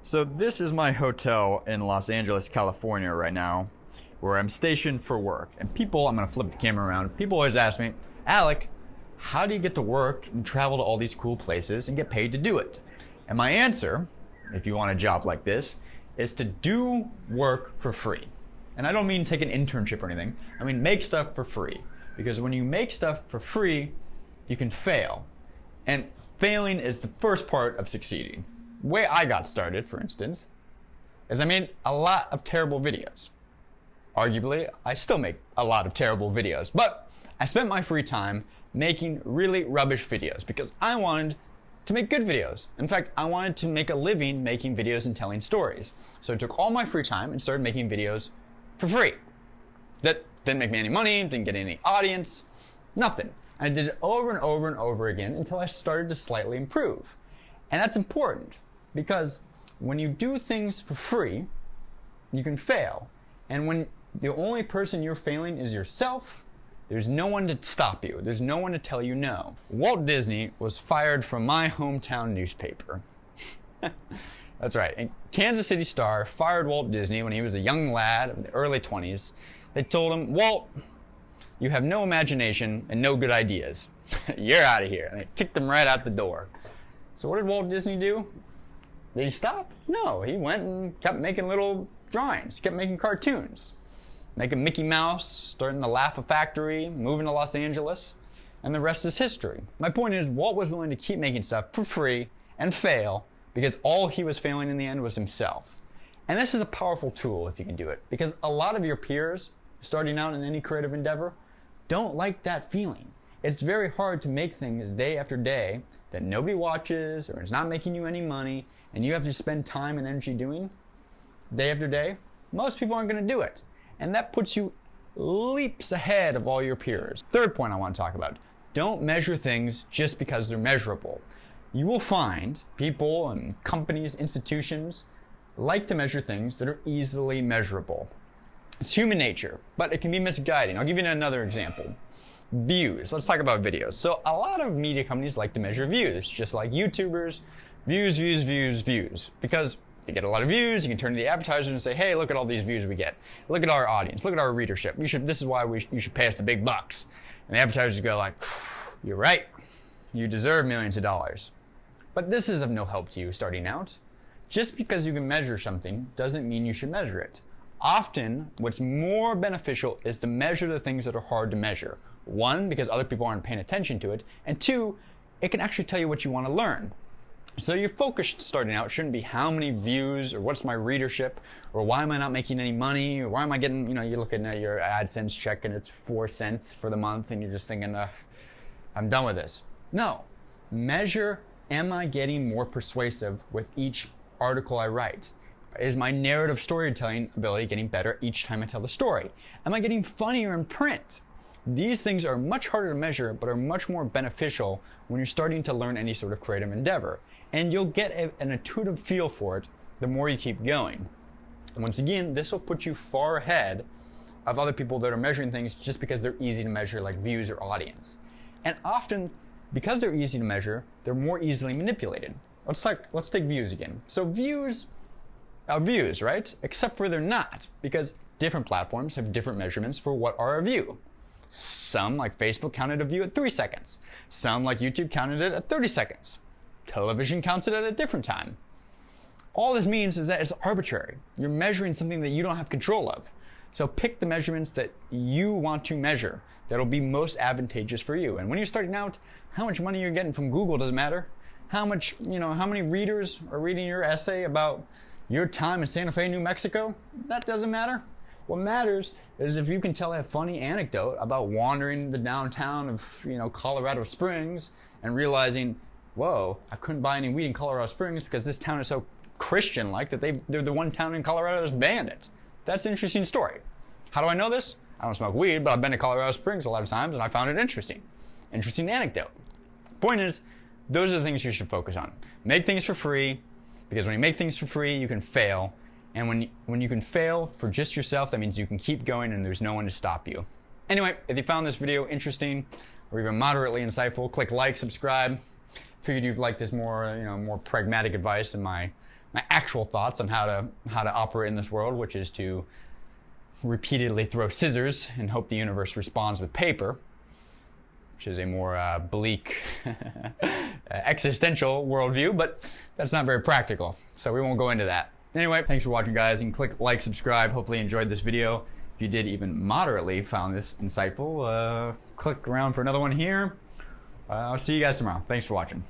So this is my hotel in Los Angeles, California right now, where I'm stationed for work. And people, I'm gonna flip the camera around, people always ask me, Alec, how do you get to work and travel to all these cool places and get paid to do it? And my answer, if you want a job like this, is to do work for free. And I don't mean take an internship or anything, I mean make stuff for free. Because when you make stuff for free, you can fail. And failing is the first part of succeeding. The way I got started, for instance, is I made a lot of terrible videos. Arguably, I still make a lot of terrible videos, but I spent my free time making really rubbish videos because I wanted to make good videos. In fact, I wanted to make a living making videos and telling stories. So I took all my free time and started making videos for free. That didn't make me any money, didn't get any audience, nothing. I did it over and over and over again until I started to slightly improve. And that's important because when you do things for free, you can fail. And when the only person you're failing is yourself, there's no one to stop you. There's no one to tell you no. Walt Disney was fired from my hometown newspaper. That's right. And Kansas City Star fired Walt Disney when he was a young lad in the early 20s. They told him, Walt, you have no imagination and no good ideas. You're out of here. And they kicked him right out the door. So what did Walt Disney do? Did he stop? No, he went and kept making little drawings, kept making cartoons. Making Mickey Mouse, starting the Laugh Factory, moving to Los Angeles, and the rest is history. My point is, Walt was willing to keep making stuff for free and fail because all he was failing in the end was himself. And this is a powerful tool if you can do it, because a lot of your peers starting out in any creative endeavor don't like that feeling. It's very hard to make things day after day that nobody watches or it's not making you any money and you have to spend time and energy doing day after day. Most people aren't going to do it. And that puts you leaps ahead of all your peers. Third point I want to talk about. Don't measure things just because they're measurable. You will find people and companies, institutions like to measure things that are easily measurable. It's human nature, but it can be misguiding. I'll give you another example. Views. Let's talk about videos. So a lot of media companies like to measure views, just like YouTubers. Views. Because you get a lot of views, you can turn to the advertisers and say, hey, look at all these views we get. Look at our audience. Look at our readership. This is why you should pay us the big bucks. And the advertisers go like, you're right. You deserve millions of dollars. But this is of no help to you starting out. Just because you can measure something doesn't mean you should measure it. Often, what's more beneficial is to measure the things that are hard to measure. One, because other people aren't paying attention to it. And two, it can actually tell you what you want to learn. So your focus starting out shouldn't be how many views or what's my readership or why am I not making any money or why am I getting, you're looking at your AdSense check and it's 4 cents for the month and you're just thinking, I'm done with this. No. Measure, am I getting more persuasive with each article I write? Is my narrative storytelling ability getting better each time I tell the story? Am I getting funnier in print? These things are much harder to measure, but are much more beneficial when you're starting to learn any sort of creative endeavor. And you'll get an intuitive feel for it the more you keep going. And once again, this will put you far ahead of other people that are measuring things just because they're easy to measure, like views or audience. And often, because they're easy to measure, they're more easily manipulated. Let's take views again. So views are views, right? Except for they're not, because different platforms have different measurements for what are a view. Some, like Facebook, counted a view at 3 seconds. Some, like YouTube, counted it at 30 seconds. Television counts it at a different time. All this means is that it's arbitrary. You're measuring something that you don't have control of. So pick the measurements that you want to measure that'll be most advantageous for you. And when you're starting out, how much money you're getting from Google doesn't matter. How many readers are reading your essay about your time in Santa Fe, New Mexico? That doesn't matter. What matters is if you can tell a funny anecdote about wandering the downtown of, Colorado Springs and realizing, whoa, I couldn't buy any weed in Colorado Springs because this town is so Christian-like that they're the one town in Colorado that's banned it. That's an interesting story. How do I know this? I don't smoke weed, but I've been to Colorado Springs a lot of times and I found it interesting. Interesting anecdote. Point is, those are the things you should focus on. Make things for free, because when you make things for free, you can fail. And when you can fail for just yourself, that means you can keep going and there's no one to stop you. Anyway, if you found this video interesting or even moderately insightful, click like, subscribe. Figured you'd like this more pragmatic advice than my my actual thoughts on how to operate in this world, which is to repeatedly throw scissors and hope the universe responds with paper, which is a more bleak existential worldview, but that's not very practical, so we won't go into that. Anyway, thanks for watching, guys. You can click like, subscribe. Hopefully you enjoyed this video. If you did even moderately found this insightful, click around for another one here. I'll see you guys tomorrow. Thanks for watching.